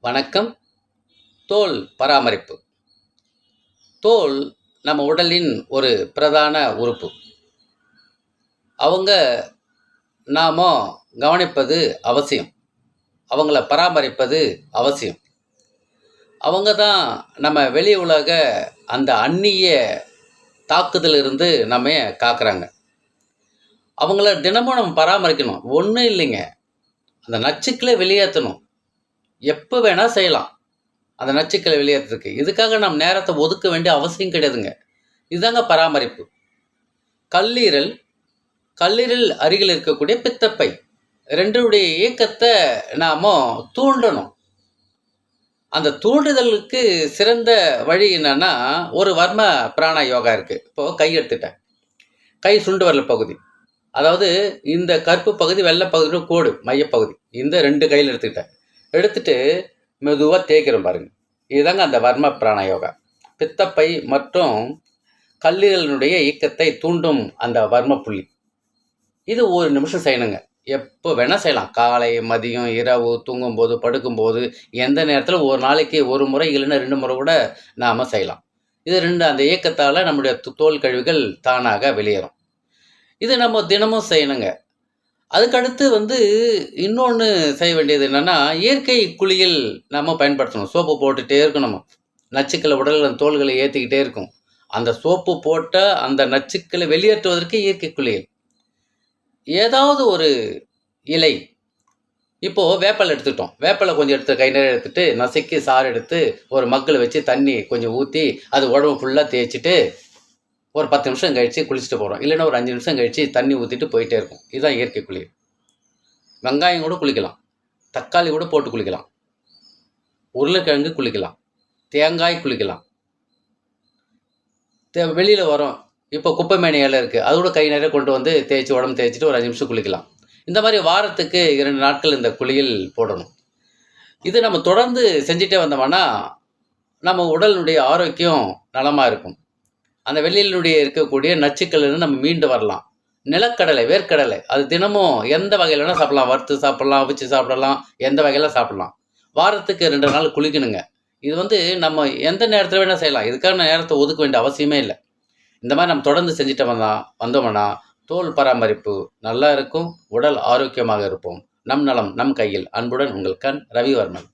வணக்கம். தோல் பராமரிப்பு. தோல் நம்ம உடலின் ஒரு பிரதான உறுப்பு. அவங்க நாம கவனிப்பது அவசியம். அவங்கள பராமரிப்பது அவசியம். அவங்க தான் நம்ம வெளி உலக அந்த அந்நிய தாக்குதலிருந்து நம்மை காக்குறாங்க. அவங்கள தினமும் நம்ம பராமரிக்கணும். ஒன்றும் இல்லைங்க. அந்த நச்சுக்களை வெளியேற்றணும். எப்போ வேணால் செய்யலாம் அந்த நச்சுக்களை வெளியேற்றுறதுக்கு. இதுக்காக நம்ம நேரத்தை ஒதுக்க வேண்டிய அவசியம் கிடையாதுங்க. இதுதாங்க பராமரிப்பு. கல்லீரல், கல்லீரல் அருகில் இருக்கக்கூடிய பித்தப்பை, ரெண்டுடைய இயக்கத்தை நாம் தூண்டணும். அந்த தூண்டுதலுக்கு சிறந்த வழி என்னன்னா, ஒரு வர்ம பிராண யோகா இருக்குது. இப்போது கை எடுத்துட்டேன். கை சுண்டு வரல் பகுதி, அதாவது இந்த கருப்பு பகுதி, வெள்ளை பகுதியோட கோடு மையப்பகுதி, இந்த 2 கையில் எடுத்துட்டு மெதுவாக தேய்க்கிறோம் பாருங்க. இதுதாங்க அந்த வர்ம பிராண யோகா. பித்தப்பை மற்றும் கல்லீரலினுடைய இயக்கத்தை தூண்டும் அந்த வர்ம புள்ளி. இது 1 நிமிஷம் செய்யணுங்க. எப்போ வேணால் செய்யலாம். காலை, மதியம், இரவு, தூங்கும்போது, படுக்கும்போது, எந்த நேரத்தில் ஒரு நாளைக்கு 1 முறை இல்லைன்னா 2 முறை கூட நாம் செய்யலாம். இது 2 அந்த இயக்கத்தால் நம்முடைய தோல் கழிவுகள் தானாக வெளியேறும். இது நம்ம தினமும் செய்யணுங்க. அதுக்கடுத்து இன்னொன்று செய்ய வேண்டியது என்னென்னா, இயற்கை குளியல் நம்ம பயன்படுத்தணும். சோப்பு போட்டுகிட்டே இருக்கணும். நச்சுக்களை உடலில் தோல்களை ஏற்றிக்கிட்டே இருக்கும். அந்த சோப்பு போட்ட அந்த நச்சுக்களை வெளியேற்றுவதற்கு இயற்கை குளியல். ஏதாவது ஒரு இலை, இப்போது வேப்பலை எடுத்துக்கிட்டோம். வேப்பலை கொஞ்சம் எடுத்து கை நிறைய எடுத்துகிட்டு நசுக்கி சாறு எடுத்து ஒரு மக்கில் வச்சு தண்ணி கொஞ்சம் ஊற்றி அது உடம்பு ஃபுல்லாக தேய்ச்சிட்டு ஒரு 10 நிமிஷம் கழித்து குளிச்சுட்டு போகிறோம். இல்லைன்னா ஒரு 5 நிமிஷம் கழித்து தண்ணி ஊற்றிட்டு போயிட்டே இருக்கும். இதுதான் இயற்கை குளியல். வெங்காயம் கூட குளிக்கலாம், தக்காளி கூட போட்டு குளிக்கலாம், உருளைக்கிழங்கு குளிக்கலாம், தேங்காய் குளிக்கலாம். வெளியில் வரோம், இப்போ குப்பை மேனி இலை இருக்குது, அது கூட கை நிறைய கொண்டு வந்து தேய்ச்சி உடம்பு தேய்ச்சிட்டு ஒரு 5 நிமிஷம் குளிக்கலாம். இந்த மாதிரி வாரத்துக்கு 2 நாட்கள் இந்த குளியல் போடணும். இது நம்ம தொடர்ந்து செஞ்சுட்டே வந்தோம்னா நம்ம உடலினுடைய ஆரோக்கியம் நலமாக இருக்கும். அந்த வெளியினுடைய இருக்கக்கூடிய நச்சுக்கள்லேருந்து நம்ம மீண்டு வரலாம். நிலக்கடலை, வேர்க்கடலை, அது தினமும் எந்த வகையில் வேணால் சாப்பிட்லாம். வறுத்து சாப்பிட்லாம், அவிச்சு சாப்பிடலாம், எந்த வகையில் சாப்பிட்லாம். வாரத்துக்கு 2 நாள் குளிக்கணுங்க. இது நம்ம எந்த நேரத்தில் வேணால் செய்யலாம். இதுக்கான நேரத்தை ஒதுக்க வேண்டிய அவசியமே இல்லை. இந்த மாதிரி நம்ம தொடர்ந்து செஞ்சுட்டு வந்தோம்னா தோல் பராமரிப்பு நல்லா இருக்கும். உடல் ஆரோக்கியமாக இருப்போம். நம் நலம் நம் கையில். அன்புடன் உங்கள் கண் ரவிவர்மன்.